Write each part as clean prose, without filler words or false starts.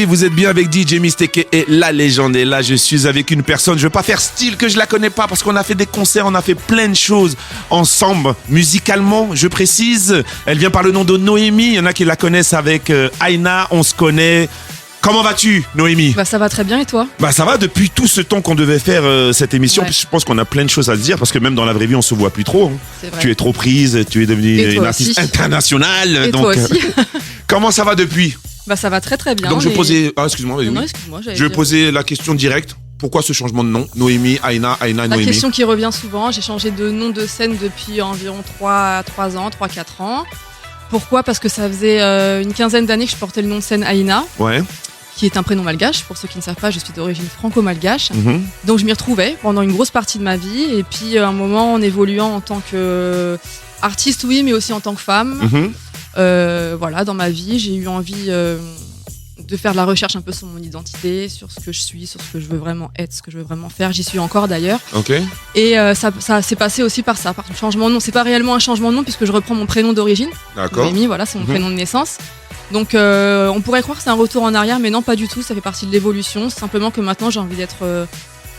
Vous êtes bien avec DJ Mystake et la légende. Et là, je suis avec une personne, je veux pas faire style que je la connais pas parce qu'on a fait des concerts, on a fait plein de choses ensemble, musicalement, je précise. Elle vient par le nom de Noémie, il y en a qui la connaissent avec Aina, on se connaît. Comment vas-tu, Noémie ? Ça va très bien, et toi ? Ça va, depuis tout ce temps qu'on devait faire cette émission. Ouais. Je pense qu'on a plein de choses à se dire parce que même dans la vraie vie, on se voit plus trop. C'est vrai. Tu es trop prise, tu es devenue une artiste internationale. Et donc, toi aussi. comment ça va depuis ? Ça va très très bien. Donc je posais... Ah, excuse-moi. Oui. Non, excuse-moi. Je vais poser la question directe. Pourquoi ce changement de nom ? Noémie, Aina, La Noémie. question qui revient souvent, j'ai changé de nom de scène depuis environ 3-4 ans. Pourquoi ? Parce que ça faisait une quinzaine d'années que je portais le nom de scène Aina. Ouais. Qui est un prénom malgache. Pour ceux qui ne savent pas, je suis d'origine franco-malgache. Mm-hmm. Donc je m'y retrouvais pendant une grosse partie de ma vie. Et puis à un moment, en évoluant en tant qu'artiste, oui, mais aussi en tant que femme. Mm-hmm. Dans ma vie, j'ai eu envie de faire de la recherche un peu sur mon identité, sur ce que je suis, sur ce que je veux vraiment être, ce que je veux vraiment faire. J'y suis encore d'ailleurs. Ok. Et ça s'est passé aussi par ça, par un changement de nom. C'est pas réellement un changement de nom puisque je reprends mon prénom d'origine. D'accord. Noémie, voilà, c'est mon prénom de naissance. Donc on pourrait croire que c'est un retour en arrière, mais non, pas du tout. Ça fait partie de l'évolution. C'est simplement que maintenant, j'ai envie d'être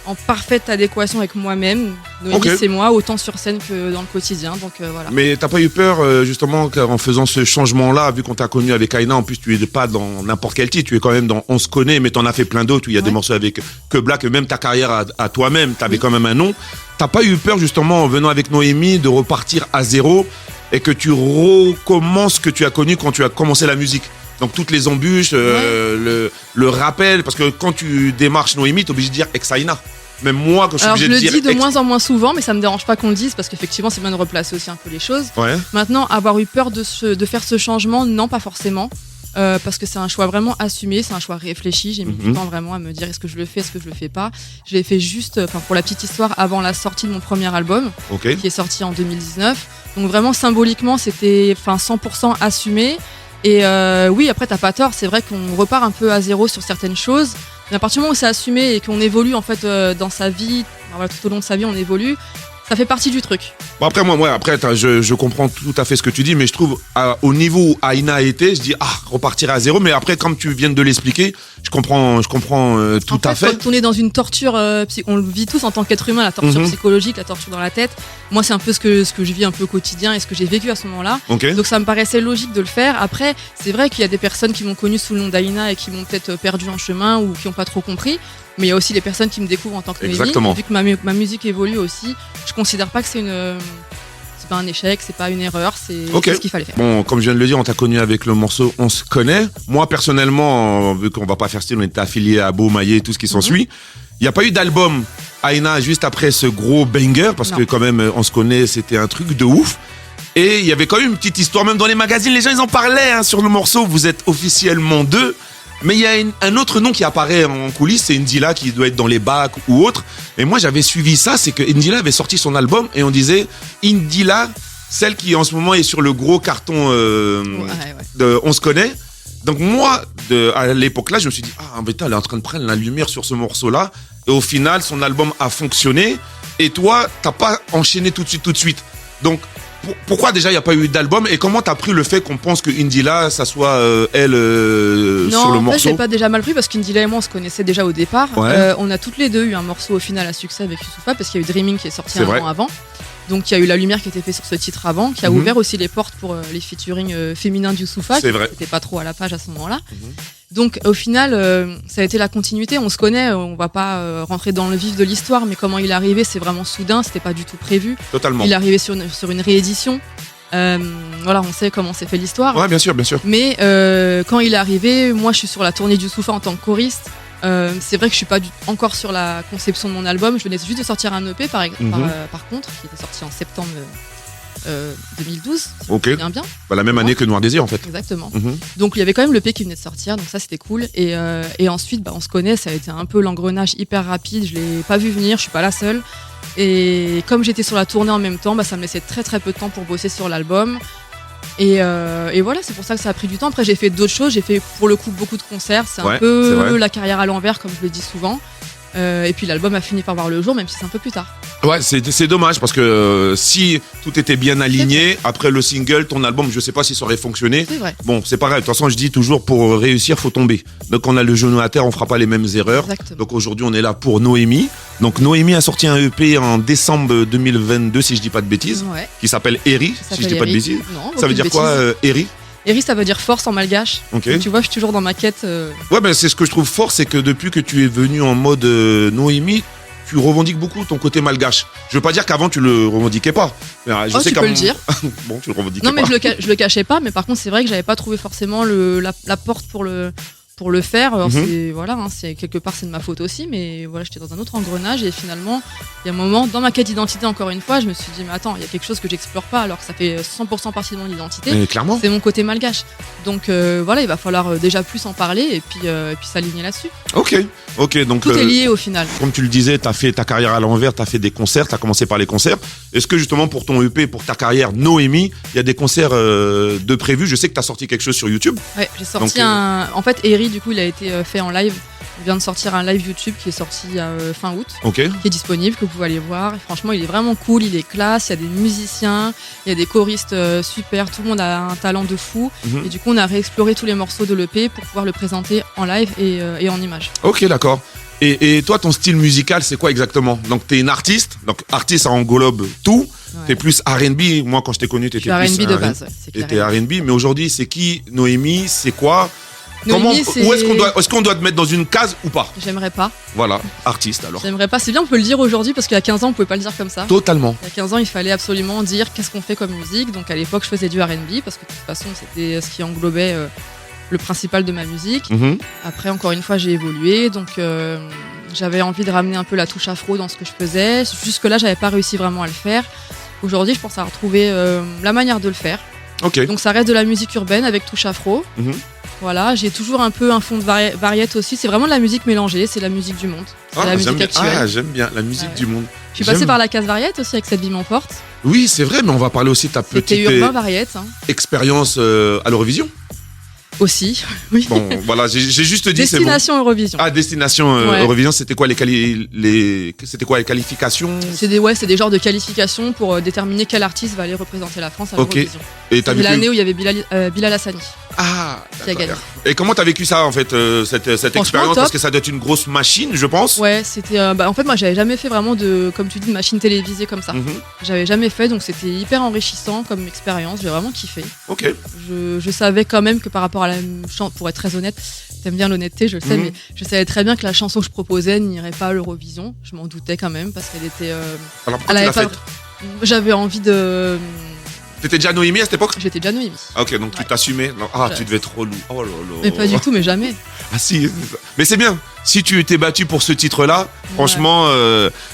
en parfaite adéquation avec moi-même. Noémie, c'est moi, autant sur scène que dans le quotidien. Donc voilà. Mais t'as pas eu peur justement en faisant ce changement-là, vu qu'on t'a connu avec Aina, en plus tu es pas dans n'importe quel titre, tu es quand même dans On se connaît, mais t'en as fait plein d'autres où il y a des morceaux avec Que Black, même ta carrière à toi-même, t'avais quand même un nom. T'as pas eu peur justement en venant avec Noémie de repartir à zéro et que tu recommences ce que tu as connu quand tu as commencé la musique? Donc toutes les embûches, le rappel, parce que quand tu démarches Noémie, t'es obligé de dire ex-Aina. Même moi, quand je suis obligé de dire... Je le dis de moins en moins souvent, mais ça me dérange pas qu'on le dise, parce qu'effectivement, c'est bien de replacer aussi un peu les choses. Ouais. Maintenant, avoir eu peur de faire ce changement, non, pas forcément. Parce que c'est un choix vraiment assumé, c'est un choix réfléchi. J'ai mis du temps vraiment à me dire est-ce que je le fais, est-ce que je le fais pas. Je l'ai fait juste, pour la petite histoire, avant la sortie de mon premier album, qui est sorti en 2019. Donc vraiment, symboliquement, c'était 100% assumé. Et oui, après, t'as pas tort, c'est vrai qu'on repart un peu à zéro sur certaines choses. Mais à partir du moment où c'est assumé et qu'on évolue en fait dans sa vie, tout au long de sa vie, on évolue. Ça fait partie du truc. Bon après je comprends tout à fait ce que tu dis, mais je trouve au niveau où Aina a été, je dis repartir à zéro, mais après comme tu viens de l'expliquer, je comprends tout à fait. Quand on est dans une torture, on le vit tous en tant qu'être humain, la torture psychologique, la torture dans la tête. Moi c'est un peu ce que je vis un peu au quotidien et ce que j'ai vécu à ce moment-là. Donc ça me paraissait logique de le faire. Après c'est vrai qu'il y a des personnes qui m'ont connu sous le nom d'Aina et qui m'ont peut-être perdu en chemin ou qui n'ont pas trop compris. Mais il y a aussi les personnes qui me découvrent en tant que Noémie. Vu que ma musique évolue aussi, je considère pas que c'est pas un échec, c'est pas une erreur, c'est ce qu'il fallait faire. Bon, comme je viens de le dire, on t'a connu avec le morceau On se connaît. Moi, personnellement, vu qu'on va pas faire style, on était affilié à Beau, Maillet, tout ce qui s'ensuit. Il n'y a pas eu d'album Aina juste après ce gros banger, parce que quand même, On se connaît, c'était un truc de ouf. Et il y avait quand même une petite histoire, même dans les magazines, les gens ils en parlaient sur le morceau. Vous êtes officiellement deux. Mais il y a un autre nom qui apparaît en coulisses, c'est Indila qui doit être dans les bacs ou autre. Et moi j'avais suivi ça, c'est que Indila avait sorti son album et on disait Indila, celle qui en ce moment est sur le gros carton de On se connaît. Donc moi, à l'époque là, je me suis dit putain, elle est en train de prendre la lumière sur ce morceau-là. Et au final, son album a fonctionné. Et toi, t'as pas enchaîné tout de suite. Donc pourquoi déjà il n'y a pas eu d'album et comment t'as pris le fait qu'on pense que Indila ça soit elle sur le morceau? Non, en fait je l'ai pas déjà mal pris parce qu'Indila et moi on se connaissait déjà au départ. On a toutes les deux eu un morceau au final à succès avec Youssoupha parce qu'il y a eu Dreaming qui est sorti un an avant. Donc il y a eu La Lumière qui était fait sur ce titre avant, qui a ouvert aussi les portes pour les featuring féminins de Youssoupha qui n'étaient pas trop à la page à ce moment-là. Donc au final, ça a été la continuité. On se connaît, on va pas rentrer dans le vif de l'histoire, mais comment il est arrivé, c'est vraiment soudain, c'était pas du tout prévu. Totalement. Il est arrivé sur une réédition. On sait comment s'est fait l'histoire. Ouais, bien sûr. Mais quand il est arrivé, moi je suis sur la tournée du Youssoupha en tant que choriste. C'est vrai que je suis pas encore sur la conception de mon album. Je venais juste de sortir un EP par contre, qui était sorti en septembre 2012, si je me souviens bien. La même année que Noir Désir en fait. Exactement. Donc il y avait quand même l'EP qui venait de sortir, donc ça c'était cool. Et ensuite, on se connaît, ça a été un peu l'engrenage hyper rapide. Je l'ai pas vu venir, je suis pas la seule. Et comme j'étais sur la tournée en même temps, ça me laissait très très peu de temps pour bosser sur l'album. Et voilà, c'est pour ça que ça a pris du temps. Après j'ai fait d'autres choses, j'ai fait pour le coup beaucoup de concerts. C'est un peu la carrière à l'envers comme je le dis souvent. Et puis l'album a fini par voir le jour, même si c'est un peu plus tard. Ouais, c'est dommage parce que si tout était bien aligné, après le single, ton album, je sais pas si ça aurait fonctionné. C'est vrai. Bon, c'est pareil. De toute façon, je dis toujours, pour réussir, faut tomber. Donc, on a le genou à terre, on fera pas les mêmes erreurs. Exactement. Donc, aujourd'hui, on est là pour Noémie. Donc, Noémie a sorti un EP en décembre 2022, si je dis pas de bêtises, Ouais. qui s'appelle Eri, si je dis pas de bêtises. Non, Ça veut dire quoi, Eri? Eri, ça veut dire force en malgache. Ok. Donc, tu vois, je suis toujours dans ma quête. Ouais, ben c'est ce que je trouve fort, c'est que depuis que tu es venu en mode Noémie, tu revendiques beaucoup ton côté malgache. Je veux pas dire qu'avant tu le revendiquais pas. Mais, je sais tu peux le dire. Bon, tu le revendiquais Non, mais pas. je le cachais pas, mais par contre, c'est vrai que j'avais pas trouvé forcément la porte pour le faire. Alors, c'est quelque part, c'est de ma faute aussi, mais voilà, j'étais dans un autre engrenage et finalement, il y a un moment, dans ma quête d'identité, encore une fois, je me suis dit, mais attends, il y a quelque chose que j'explore pas alors que ça fait 100% partie de mon identité. Mais clairement. C'est mon côté malgache. Donc voilà, il va falloir déjà plus en parler et puis s'aligner là-dessus. Ok, donc Tout est lié au final. comme tu le disais, tu as fait ta carrière à l'envers, tu as fait des concerts, tu as commencé par les concerts. Est-ce que justement pour ton EP, pour ta carrière Noémie, il y a des concerts de prévus? Je sais que tu as sorti quelque chose sur YouTube. Ouais, j'ai sorti Donc, En fait, Eri, du coup, il a été fait en live. Il vient de sortir un live YouTube qui est sorti fin août, Ok. qui est disponible, que vous pouvez aller voir. Et franchement, il est vraiment cool, il est classe, il y a des musiciens, il y a des choristes super, tout le monde a un talent de fou. Mhm. Et du coup, on a réexploré tous les morceaux de l'EP pour pouvoir le présenter en live et en image. Ok, d'accord. Et toi, ton style musical, c'est quoi exactement? Donc, tu es une artiste. Donc, artiste, ça englobe tout. Ouais. T'es plus R&B. Moi, quand je t'ai connu, Je t'étais suis plus R&B de base, ouais, c'est clair. T'étais R&B. Mais aujourd'hui, c'est qui Noémie? C'est quoi? Noémie, c'est- Où est-ce qu'on doit te mettre dans une case ou pas? J'aimerais pas. Voilà, artiste alors. J'aimerais pas. C'est bien, on peut le dire aujourd'hui parce qu'il y a 15 ans, on pouvait pas le dire comme ça. Totalement. Il y a 15 ans, il fallait absolument dire qu'est-ce qu'on fait comme musique. Donc à l'époque, je faisais du R&B parce que de toute façon, c'était ce qui englobait le principal de ma musique. Mhm. Après, encore une fois, j'ai évolué. Donc j'avais envie de ramener un peu la touche afro dans ce que je faisais. Jusque-là, j'avais pas réussi vraiment à le faire. Aujourd'hui, je pense à retrouver la manière de le faire. Ok. Donc ça reste de la musique urbaine avec touche afro. Mhm. Voilà, j'ai toujours un peu un fond de variété aussi. C'est vraiment de la musique mélangée, c'est la musique du monde. C'est la J'aime musique bien. actuelle. J'aime bien la musique Ouais. du monde. Je suis passée J'aime. par la case variété aussi avec cette vie m'emporte. Oui, c'est vrai, mais on va parler aussi de ta C'était petite urbain variété hein. expérience à l'Eurovision. Aussi. Oui. Bon, voilà, j'ai juste dit c'est bon. Destination Eurovision. Ah, destination Ouais. Eurovision, c'était quoi c'était quoi les qualifications? C'est des genres de qualifications pour déterminer quel artiste va aller représenter la France à Ok. l'Eurovision. Et t'as C'est vécu l'année où il y avait Bilal Hassani. Ah, qui a d'accord. gagné. Et comment t'as vécu ça en fait, cette expérience? top. Parce que ça doit être une grosse machine, je pense. Ouais, c'était. En fait, moi, j'avais jamais fait vraiment comme tu dis, de machine télévisée comme ça. Mhm. J'avais jamais fait, donc c'était hyper enrichissant comme expérience. J'ai vraiment kiffé. Ok. Je savais quand même que par rapport à la chanson, pour être très honnête, t'aimes bien l'honnêteté, je le sais, Mhm. mais je savais très bien que la chanson que je proposais n'irait pas à l'Eurovision. Je m'en doutais quand même parce qu'elle était. Alors pourquoi Elle tu l'as avait faite? J'avais envie de. T'étais déjà Noémie à cette époque? J'étais déjà Noémie. Ah, ok, donc tu Ouais. t'assumais. Non, ah, Ouais. tu devais être relou. Oh là là. Mais pas du tout, mais jamais. Ah si, mais c'est bien. Si tu t'es battu pour ce titre-là, franchement,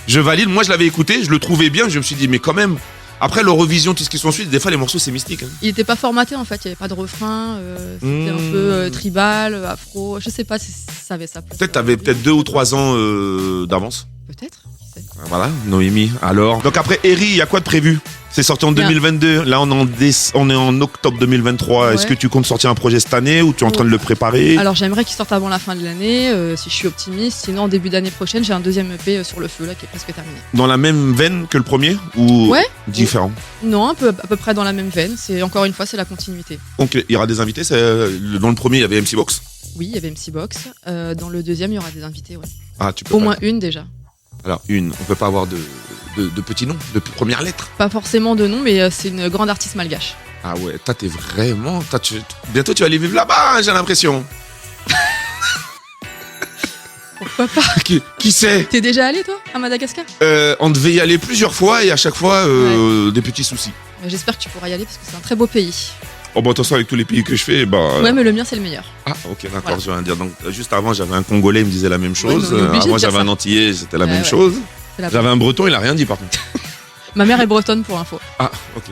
je valide. Moi, je l'avais écouté, je le trouvais bien. Je me suis dit, mais quand même. Après l'Eurovision, tout ce qui s'ensuit, des fois les morceaux c'est mystique. Hein. Il était pas formaté en fait, il y avait pas de refrain, c'était un peu tribal, afro, je sais pas si ça avait sa place. Peut-être t'avais peut-être 2 ou 3 ans d'avance. Peut-être, qui sait. Voilà, Noémie. Alors. Donc après Eri, il y a quoi de prévu? C'est sorti en Bien. 2022. Là, on est en octobre 2023. Est-ce Ouais. que tu comptes sortir un projet cette année ou tu es en train de le préparer? Alors j'aimerais qu'il sorte avant la fin de l'année, si je suis optimiste. Sinon, en début d'année prochaine, j'ai un deuxième EP sur le feu là qui est presque terminé. Dans la même veine que le premier ou Ouais. différent? Non, à peu près dans la même veine. C'est encore une fois, c'est la continuité. Donc il y aura des invités. Dans le premier, il y avait MC Box. Oui, il y avait MC Box. Dans le deuxième, il y aura des invités, ouais. Ah, tu peux Au pas. moins une déjà. Alors une, on peut pas avoir de petits noms, de premières lettres. Pas forcément de nom, mais c'est une grande artiste malgache. Ah ouais, toi t'es vraiment. Bientôt tu vas aller vivre là-bas, hein, j'ai l'impression. Pourquoi pas? Qui sait? T'es déjà allé toi à Madagascar? On devait y aller plusieurs fois et à chaque fois des petits soucis. J'espère que tu pourras y aller parce que c'est un très beau pays. Oh bah de toute façon avec tous les pays que je fais, bah. Ouais, mais le mien c'est le meilleur. Ah ok d'accord, Voilà. je viens de dire. Donc juste avant j'avais un Congolais, il me disait la même chose. mais on est obligé de Avant dire j'avais ça. un Antillais, c'était la Ouais, même ouais. chose. C'est la- J'avais un Breton, il a rien dit par contre. Ma mère est bretonne pour info. Ah ok.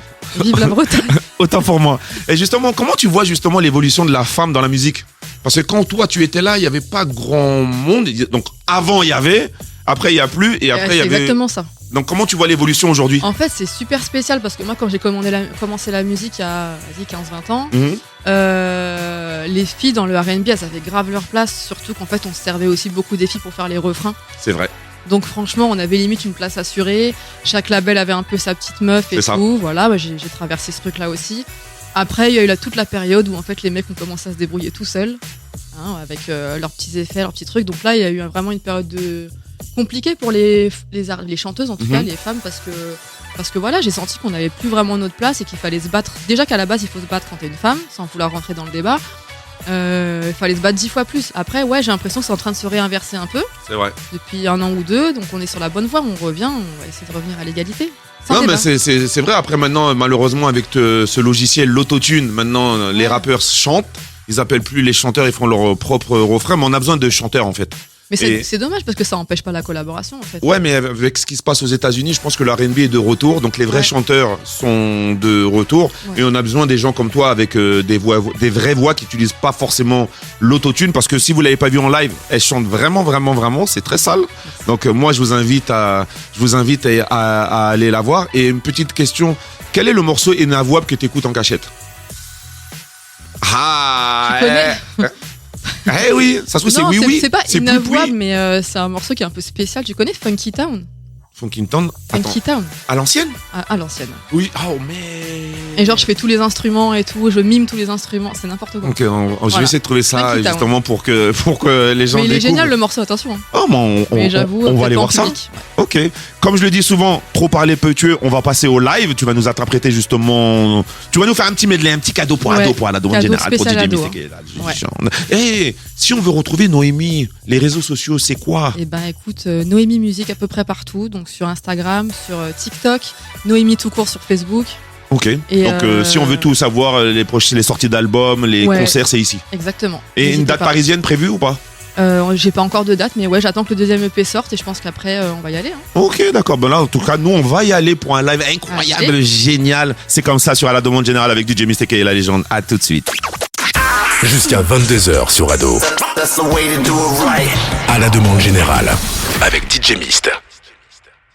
Vive la Bretagne. Autant pour moi. Et justement, comment tu vois justement l'évolution de la femme dans la musique? Parce que quand toi tu étais là, il n'y avait pas grand monde. Donc avant il y avait, après il n'y a plus et après il y C'est avait. exactement ça. Donc comment tu vois l'évolution aujourd'hui? En fait, c'est super spécial parce que moi, quand j'ai commencé la musique il y a 15-20 ans, Mhm. les filles dans le R&B, elles avaient grave leur place. Surtout qu'en fait, on se servait aussi beaucoup des filles pour faire les refrains. C'est vrai. Donc franchement, on avait limite une place assurée. Chaque label avait un peu sa petite meuf et C'est ça. tout. Voilà, bah, j'ai traversé ce truc-là aussi. Après, il y a eu toute la période où en fait les mecs ont commencé à se débrouiller tout seuls, avec leurs petits effets, leurs petits trucs. Donc là, il y a eu vraiment une période compliquée pour les chanteuses, en tout cas, les femmes, parce que voilà, j'ai senti qu'on n'avait plus vraiment notre place et qu'il fallait se battre. Déjà qu'à la base, il faut se battre quand t'es une femme, sans vouloir rentrer dans le débat. Il fallait se battre 10 fois plus. Après, ouais, j'ai l'impression que c'est en train de se réinverser un peu C'est vrai. depuis 1 an ou 2, donc on est sur la bonne voie, on va essayer de revenir à l'égalité. Non, mais c'est vrai. Après, maintenant, malheureusement, avec ce logiciel, l'autotune, maintenant, les rappeurs chantent. Ils appellent plus les chanteurs, ils font leur propre refrain, mais on a besoin de chanteurs, en fait. Mais c'est dommage parce que ça empêche pas la collaboration, en fait. Ouais, mais avec ce qui se passe aux États-Unis, je pense que le R&B est de retour, donc les vrais chanteurs sont de retour, et on a besoin des gens comme toi avec des vraies voix qui utilisent pas forcément l'autotune, parce que si vous l'avez pas vu en live, elles chantent vraiment, c'est très sale. Donc moi, je vous invite à aller la voir. Et une petite question, quel est le morceau inavouable que tu écoutes en cachette? Tu connais? Eh oui, ça se trouve, c'est oui. C'est pas c'est inavouable, oui. mais c'est un morceau qui est un peu spécial. Tu connais Funky Town? Funky Town. Funky Town. À l'ancienne? À l'ancienne. Oui. Oh, mais. Et genre, je fais tous les instruments et tout, je mime tous les instruments, c'est n'importe quoi. Ok, je vais essayer de trouver ça Funky Town. justement pour que les gens Mais il est découvrent. génial le morceau, attention. Hein. Oh, mais j'avoue, on va aller peut-être voir en ça. public, Ok. Comme je le dis souvent, trop parler peut tuer. On va passer au live. Tu vas nous interpréter justement. Tu vas nous faire un petit medley, un petit cadeau pour Ado, pour la demande générale, pour DJ Mystique. Si on veut retrouver Noémie, les réseaux sociaux, c'est quoi? Eh ben, écoute, Noémie Musique à peu près partout, donc sur Instagram, sur TikTok, Noémie tout court sur Facebook. Ok. Et donc, si on veut tout savoir, les sorties d'albums, les concerts, c'est ici. Exactement. Et une date parisienne prévue ou pas? J'ai pas encore de date, mais ouais, j'attends que le deuxième EP sorte et je pense qu'après, on va y aller. Hein. Ok, d'accord. Ben là, en tout cas, nous, on va y aller pour un live incroyable, génial. C'est comme ça sur À la demande générale avec DJ Mystique et la légende. À tout de suite. Jusqu'à 22h sur Ado. À la demande générale avec DJ Myst.